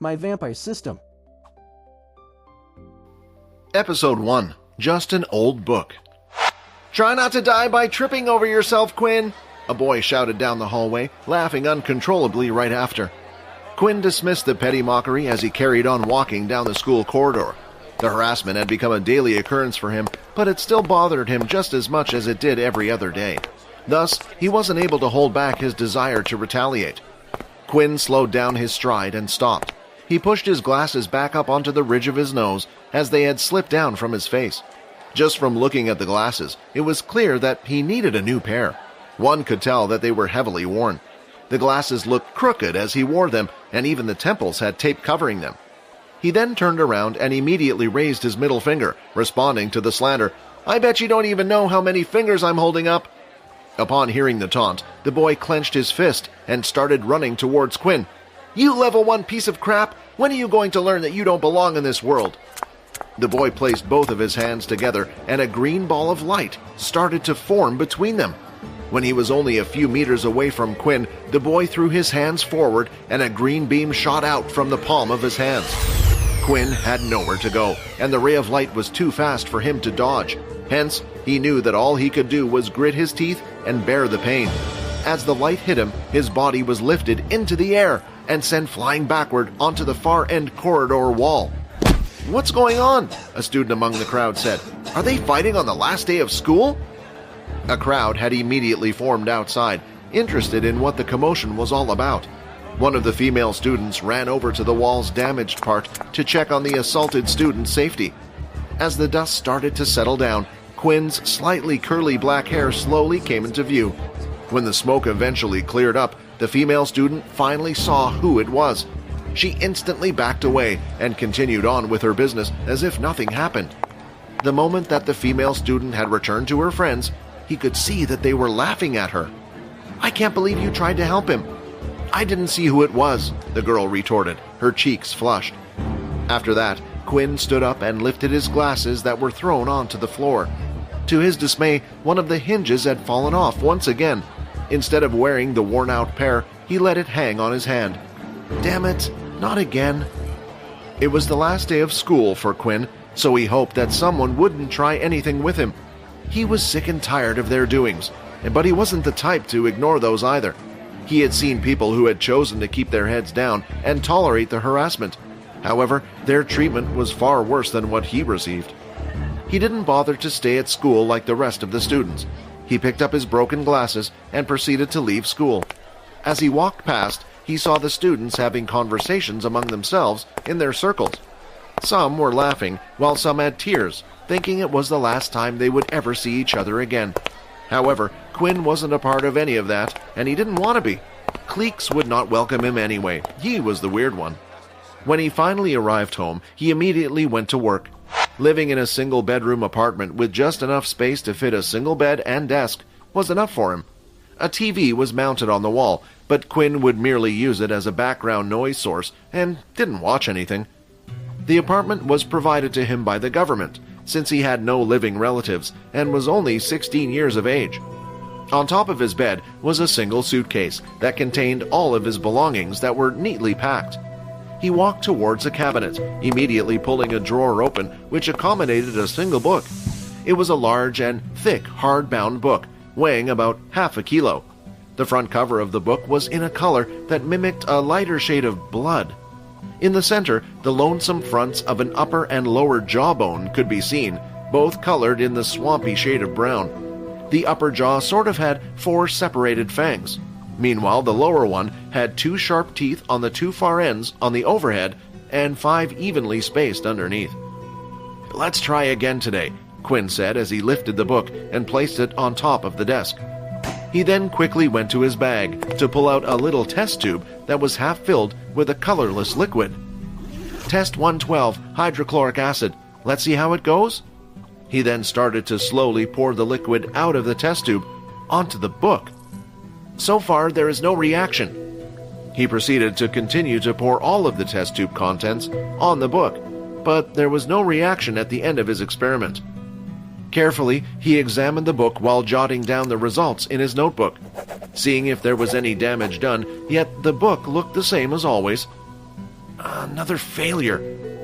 My vampire system. Episode 1. Just an Old Book. "Try not to die by tripping over yourself, Quinn," a boy shouted down the hallway, laughing uncontrollably right after. Quinn dismissed the petty mockery as he carried on walking down the school corridor. The harassment had become a daily occurrence for him, but it still bothered him just as much as it did every other day. Thus, he wasn't able to hold back his desire to retaliate. Quinn slowed down his stride and stopped. He pushed his glasses back up onto the ridge of his nose as they had slipped down from his face. Just from looking at the glasses, it was clear that he needed a new pair. One could tell that they were heavily worn. The glasses looked crooked as he wore them, and even the temples had tape covering them. He then turned around and immediately raised his middle finger, responding to the slander, "I bet you don't even know how many fingers I'm holding up." Upon hearing the taunt, the boy clenched his fist and started running towards Quinn. "You level 1 piece of crap! When are you going to learn that you don't belong in this world?" The boy placed both of his hands together, and a green ball of light started to form between them. When he was only a few meters away from Quinn, the boy threw his hands forward, and a green beam shot out from the palm of his hands. Quinn had nowhere to go, and the ray of light was too fast for him to dodge. Hence, he knew that all he could do was grit his teeth and bear the pain. As the light hit him, his body was lifted into the air and sent flying backward onto the far-end corridor wall. "What's going on?" a student among the crowd said. "Are they fighting on the last day of school?" A crowd had immediately formed outside, interested in what the commotion was all about. One of the female students ran over to the wall's damaged part to check on the assaulted student's safety. As the dust started to settle down, Quinn's slightly curly black hair slowly came into view. When the smoke eventually cleared up, the female student finally saw who it was. She instantly backed away and continued on with her business as if nothing happened. The moment that the female student had returned to her friends, he could see that they were laughing at her. "I can't believe you tried to help him." "I didn't see who it was," the girl retorted, her cheeks flushed. After that, Quinn stood up and lifted his glasses that were thrown onto the floor. To his dismay, one of the hinges had fallen off once again. Instead of wearing the worn-out pair, he let it hang on his hand. Damn it, not again. It was the last day of school for Quinn, so he hoped that someone wouldn't try anything with him. He was sick and tired of their doings, but he wasn't the type to ignore those either. He had seen people who had chosen to keep their heads down and tolerate the harassment. However, their treatment was far worse than what he received. He didn't bother to stay at school like the rest of the students. He picked up his broken glasses and proceeded to leave school. As he walked past, he saw the students having conversations among themselves in their circles. Some were laughing, while some had tears, thinking it was the last time they would ever see each other again. However, Quinn wasn't a part of any of that, and he didn't want to be. Cliques would not welcome him anyway. He was the weird one. When he finally arrived home, he immediately went to work. Living in a single-bedroom apartment with just enough space to fit a single bed and desk was enough for him. A TV was mounted on the wall, but Quinn would merely use it as a background noise source and didn't watch anything. The apartment was provided to him by the government, since he had no living relatives and was only 16 years of age. On top of his bed was a single suitcase that contained all of his belongings that were neatly packed. He walked towards a cabinet, immediately pulling a drawer open which accommodated a single book. It was a large and thick hardbound book, weighing about half a kilo. The front cover of the book was in a color that mimicked a lighter shade of blood. In the center, the lonesome fronts of an upper and lower jawbone could be seen, both colored in the swampy shade of brown. The upper jaw sort of had 4 separated fangs. Meanwhile, the lower one had 2 sharp teeth on the 2 far ends on the overhead and 5 evenly spaced underneath. "Let's try again today," Quinn said as he lifted the book and placed it on top of the desk. He then quickly went to his bag to pull out a little test tube that was half filled with a colorless liquid. "Test 112, hydrochloric acid. Let's see how it goes." He then started to slowly pour the liquid out of the test tube onto the book. "So far, there is no reaction." He proceeded to continue to pour all of the test tube contents on the book, but there was no reaction at the end of his experiment. Carefully, he examined the book while jotting down the results in his notebook, seeing if there was any damage done, yet the book looked the same as always. Another failure.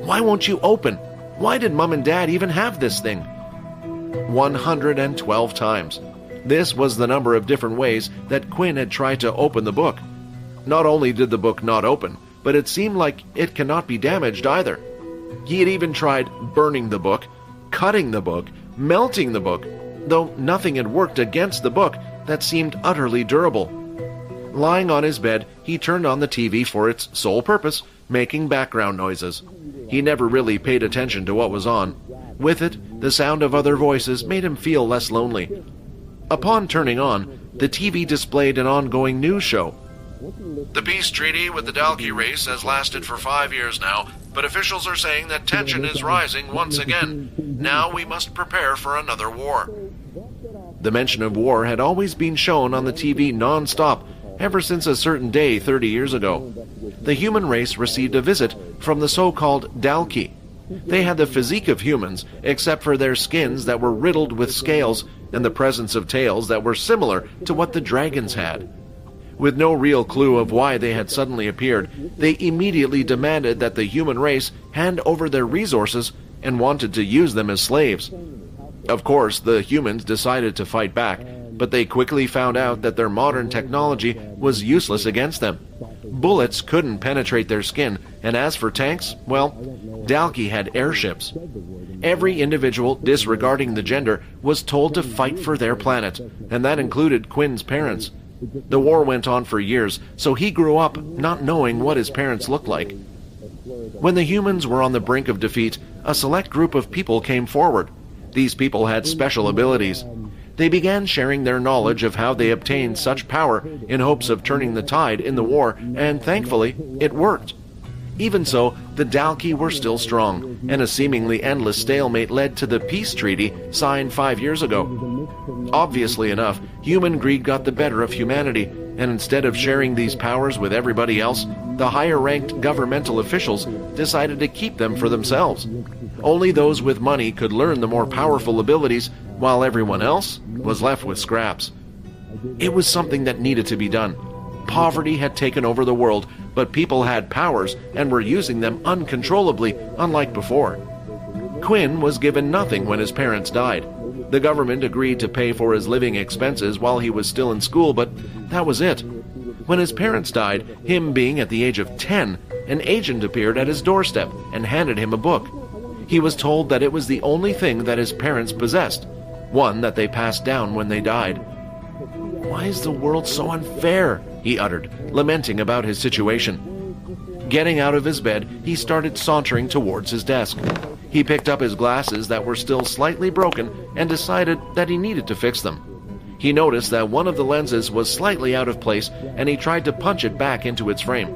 Why won't you open? Why did Mom and Dad even have this thing? 112 times. This was the number of different ways that Quinn had tried to open the book. Not only did the book not open, but it seemed like it cannot be damaged either. He had even tried burning the book, cutting the book, melting the book, though nothing had worked against the book that seemed utterly durable. Lying on his bed, he turned on the TV for its sole purpose, making background noises. He never really paid attention to what was on. With it, the sound of other voices made him feel less lonely. Upon turning on, the TV displayed an ongoing news show. The peace treaty with the Dalki race has lasted for 5 years now, but officials are saying that tension is rising once again. Now we must prepare for another war. The mention of war had always been shown on the TV non-stop, ever since a certain day 30 years ago. The human race received a visit from the so-called Dalki. They had the physique of humans, except for their skins that were riddled with scales and the presence of tails that were similar to what the dragons had. With no real clue of why they had suddenly appeared, they immediately demanded that the human race hand over their resources and wanted to use them as slaves. Of course, the humans decided to fight back, but they quickly found out that their modern technology was useless against them. Bullets couldn't penetrate their skin, and as for tanks, well, Dalki had airships. Every individual, disregarding the gender, was told to fight for their planet, and that included Quinn's parents. The war went on for years, so he grew up not knowing what his parents looked like. When the humans were on the brink of defeat, a select group of people came forward. These people had special abilities. They began sharing their knowledge of how they obtained such power in hopes of turning the tide in the war, and thankfully, it worked. Even so, the Dalki were still strong, and a seemingly endless stalemate led to the peace treaty signed 5 years ago. Obviously enough, human greed got the better of humanity, and instead of sharing these powers with everybody else, the higher-ranked governmental officials decided to keep them for themselves. Only those with money could learn the more powerful abilities, while everyone else was left with scraps. It was something that needed to be done. Poverty had taken over the world, but people had powers and were using them uncontrollably, unlike before. Quinn was given nothing when his parents died. The government agreed to pay for his living expenses while he was still in school, but that was it. When his parents died, him being at the age of 10, an agent appeared at his doorstep and handed him a book. He was told that it was the only thing that his parents possessed, one that they passed down when they died. "Why is the world so unfair?" he uttered, lamenting about his situation. Getting out of his bed, he started sauntering towards his desk. He picked up his glasses that were still slightly broken and decided that he needed to fix them. He noticed that one of the lenses was slightly out of place, and he tried to punch it back into its frame.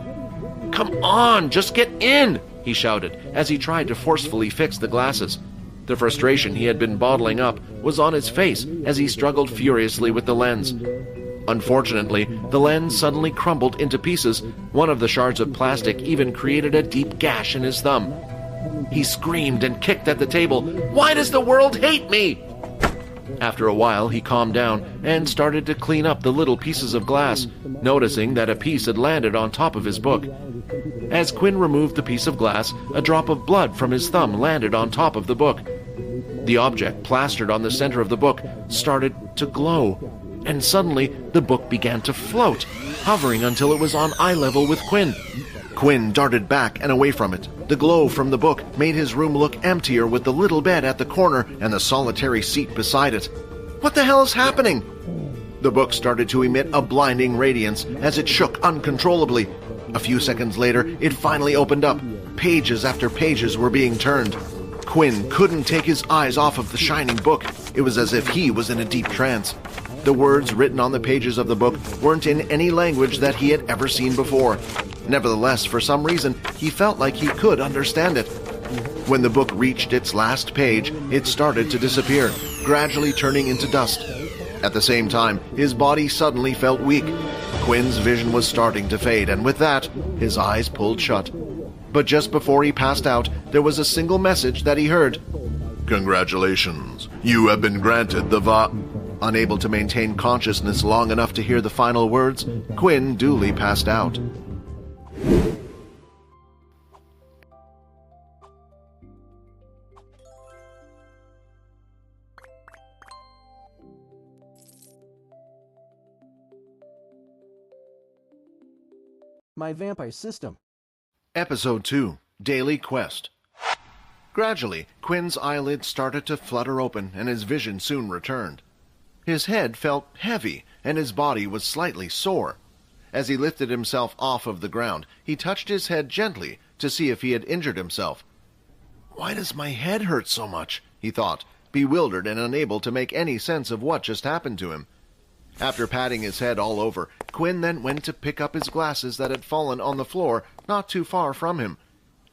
"Come on, just get in!" he shouted as he tried to forcefully fix the glasses. The frustration he had been bottling up was on his face as he struggled furiously with the lens. Unfortunately, the lens suddenly crumbled into pieces. One of the shards of plastic even created a deep gash in his thumb. He screamed and kicked at the table. "Why does the world hate me?" After a while, he calmed down and started to clean up the little pieces of glass, noticing that a piece had landed on top of his book. As Quinn removed the piece of glass, a drop of blood from his thumb landed on top of the book. The object plastered on the center of the book started to glow, and suddenly the book began to float, hovering until it was on eye level with Quinn. Quinn darted back and away from it. The glow from the book made his room look emptier with the little bed at the corner and the solitary seat beside it. What the hell is happening? The book started to emit a blinding radiance as it shook uncontrollably. A few seconds later, it finally opened up. Pages after pages were being turned. Quinn couldn't take his eyes off of the shining book. It was as if he was in a deep trance. The words written on the pages of the book weren't in any language that he had ever seen before. Nevertheless, for some reason, he felt like he could understand it. When the book reached its last page, it started to disappear, gradually turning into dust. At the same time, his body suddenly felt weak. Quinn's vision was starting to fade, and with that, his eyes pulled shut. But just before he passed out, there was a single message that he heard. "Congratulations, you have been granted the Unable to maintain consciousness long enough to hear the final words, Quinn duly passed out. my vampire system. Episode 2, Daily Quest. Gradually, Quinn's eyelids started to flutter open and his vision soon returned. His head felt heavy and his body was slightly sore. As he lifted himself off of the ground, he touched his head gently to see if he had injured himself. "Why does my head hurt so much?" he thought, bewildered and unable to make any sense of what just happened to him. After patting his head all over, Quinn then went to pick up his glasses that had fallen on the floor not too far from him.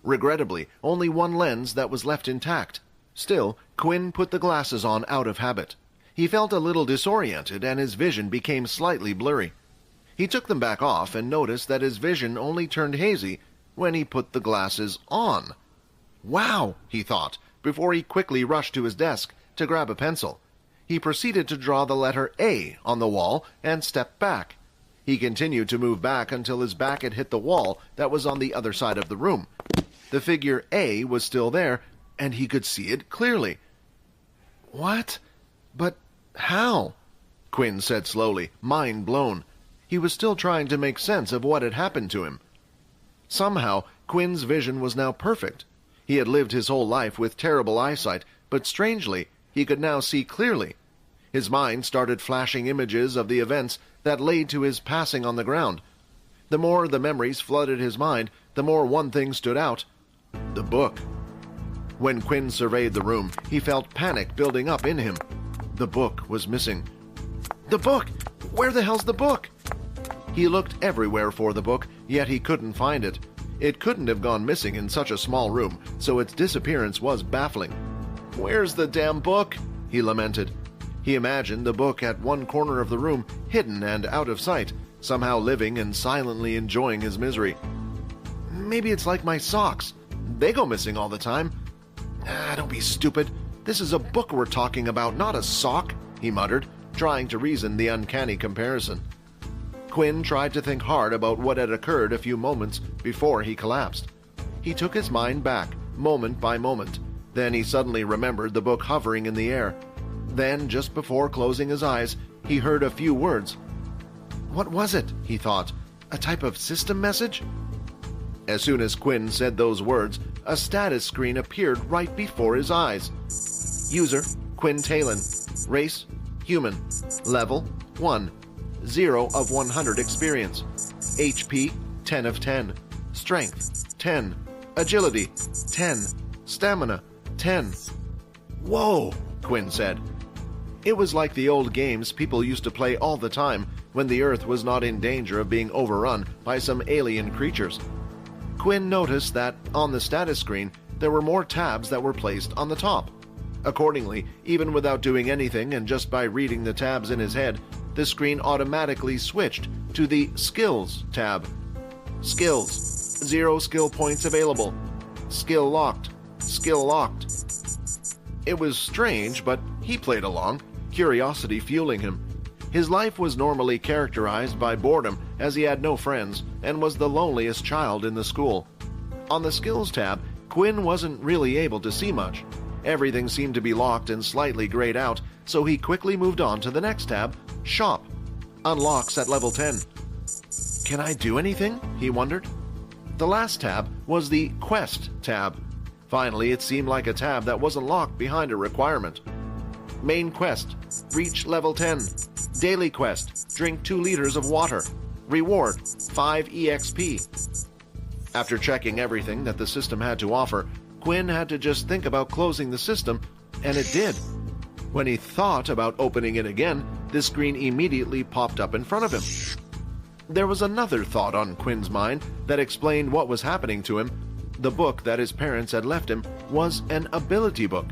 Regrettably, only one lens that was left intact. Still, Quinn put the glasses on out of habit. He felt a little disoriented and his vision became slightly blurry. He took them back off and noticed that his vision only turned hazy when he put the glasses on. "Wow," he thought, before he quickly rushed to his desk to grab a pencil. He proceeded to draw the letter A on the wall and stepped back. He continued to move back until his back had hit the wall that was on the other side of the room. The figure A was still there, and he could see it clearly. "What? But how?" Quinn said slowly, mind blown. He was still trying to make sense of what had happened to him. Somehow, Quinn's vision was now perfect. He had lived his whole life with terrible eyesight, but strangely, he could now see clearly. His mind started flashing images of the events that led to his passing on the ground. The more the memories flooded his mind, the more one thing stood out: the book. When Quinn surveyed the room, he felt panic building up in him. The book was missing. The book! Where the hell's the book? He looked everywhere for the book, yet he couldn't find it. It couldn't have gone missing in such a small room, so its disappearance was baffling. "Where's the damn book?" he lamented. He imagined the book at one corner of the room, hidden and out of sight, somehow living and silently enjoying his misery. "Maybe it's like my socks. They go missing all the time." Don't be stupid. This is a book we're talking about, not a sock," he muttered, trying to reason the uncanny comparison. Quinn tried to think hard about what had occurred a few moments before he collapsed. He took his mind back, moment by moment. Then he suddenly remembered the book hovering in the air. Then, just before closing his eyes, he heard a few words. What was it? He thought. A type of system message? As soon as Quinn said those words, a status screen appeared right before his eyes. User, Quinn Talon. Race, human. Level, 1. 0 of 100 experience. HP, 10 of 10. Strength, 10. Agility, 10. Stamina, 10. Whoa, Quinn said. It was like the old games people used to play all the time when the Earth was not in danger of being overrun by some alien creatures. Quinn noticed that, on the status screen, there were more tabs that were placed on the top. Accordingly, even without doing anything and just by reading the tabs in his head, the screen automatically switched to the Skills tab. Skills. 0 skill points available. Skill locked. Skill locked. It was strange, but he played along, curiosity fueling him. His life was normally characterized by boredom, as he had no friends and was the loneliest child in the school. On the Skills tab, Quinn wasn't really able to see much. Everything seemed to be locked and slightly grayed out, so he quickly moved on to the next tab, Shop. Unlocks at level 10. Can I do anything? He wondered. The last tab was the Quest tab. Finally, it seemed like a tab that wasn't locked behind a requirement. Main quest. Reach level 10. Daily quest. Drink 2 liters of water. Reward. 5 EXP. After checking everything that the system had to offer, Quinn had to just think about closing the system, and it did. When he thought about opening it again, the screen immediately popped up in front of him. There was another thought on Quinn's mind that explained what was happening to him. The book that his parents had left him was an ability book.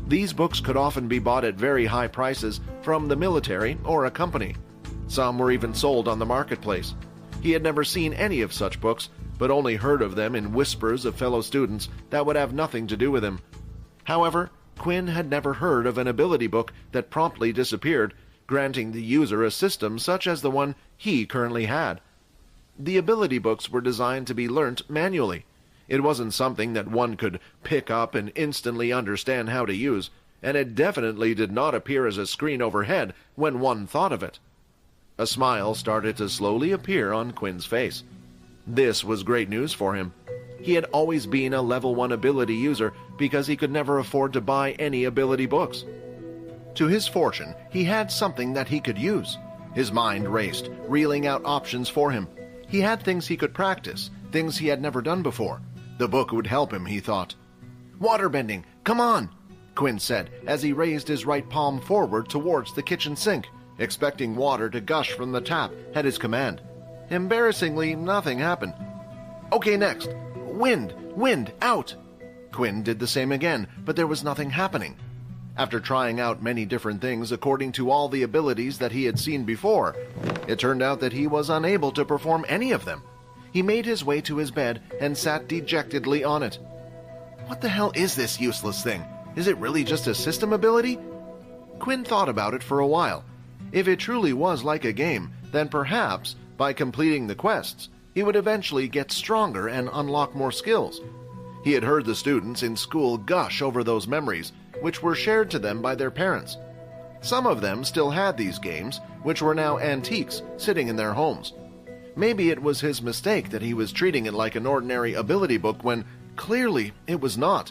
These books could often be bought at very high prices from the military or a company. Some were even sold on the marketplace. He had never seen any of such books, but only heard of them in whispers of fellow students that would have nothing to do with him. However, Quinn had never heard of an ability book that promptly disappeared, granting the user a system such as the one he currently had. The ability books were designed to be learnt manually. It wasn't something that one could pick up and instantly understand how to use, and it definitely did not appear as a screen overhead when one thought of it. A smile started to slowly appear on Quinn's face. This was great news for him. He had always been a level 1 ability user because he could never afford to buy any ability books. To his fortune, he had something that he could use. His mind raced, reeling out options for him. He had things he could practice, things he had never done before. The book would help him, he thought. "Waterbending, come on," Quinn said as he raised his right palm forward towards the kitchen sink, expecting water to gush from the tap at his command. Embarrassingly, nothing happened. "Okay, next. Wind, out." Quinn did the same again, but there was nothing happening. After trying out many different things according to all the abilities that he had seen before, it turned out that he was unable to perform any of them. He made his way to his bed and sat dejectedly on it. What the hell is this useless thing? Is it really just a system ability? Quinn thought about it for a while. If it truly was like a game, then perhaps, by completing the quests, he would eventually get stronger and unlock more skills. He had heard the students in school gush over those memories, which were shared to them by their parents. Some of them still had these games, which were now antiques, sitting in their homes. Maybe it was his mistake that he was treating it like an ordinary ability book when clearly it was not.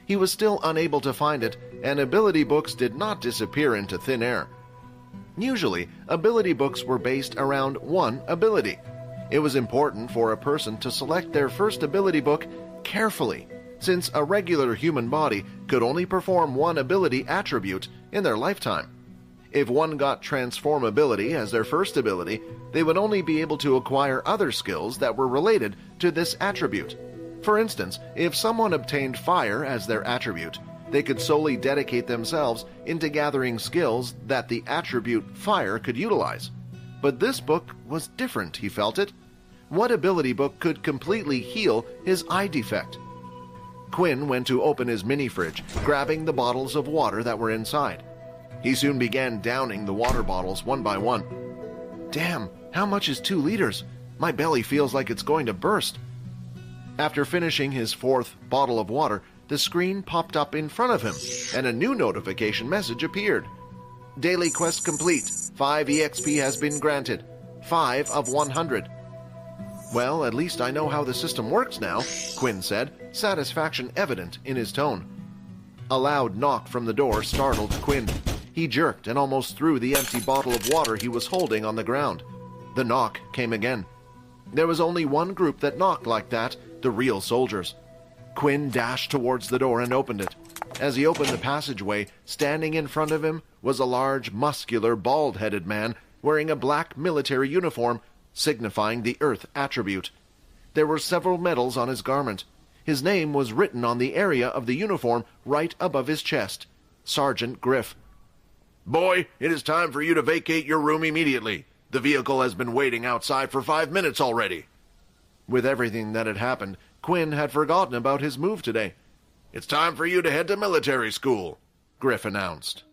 He was still unable to find it, and ability books did not disappear into thin air. Usually, ability books were based around one ability. It was important for a person to select their first ability book carefully, since a regular human body could only perform one ability attribute in their lifetime. If one got transform ability as their first ability, they would only be able to acquire other skills that were related to this attribute. For instance, if someone obtained fire as their attribute, they could solely dedicate themselves into gathering skills that the attribute fire could utilize. But this book was different, he felt it. What ability book could completely heal his eye defect? Quinn went to open his mini-fridge, grabbing the bottles of water that were inside. He soon began downing the water bottles one by one. Damn, how much is 2 liters? My belly feels like it's going to burst. After finishing his 4th bottle of water, the screen popped up in front of him, and a new notification message appeared. Daily quest complete. 5 EXP has been granted. 5 of 100. Well, at least I know how the system works now, Quinn said, satisfaction evident in his tone. A loud knock from the door startled Quinn. He jerked and almost threw the empty bottle of water he was holding on the ground. The knock came again. There was only one group that knocked like that, the real soldiers. Quinn dashed towards the door and opened it. As he opened the passageway, standing in front of him was a large, muscular, bald-headed man wearing a black military uniform, signifying the Earth attribute. There were several medals on his garment. His name was written on the area of the uniform right above his chest. Sergeant Griff. "Boy, it is time for you to vacate your room immediately. The vehicle has been waiting outside for 5 minutes already." With everything that had happened, Quinn had forgotten about his move today. "It's time for you to head to military school," Griff announced.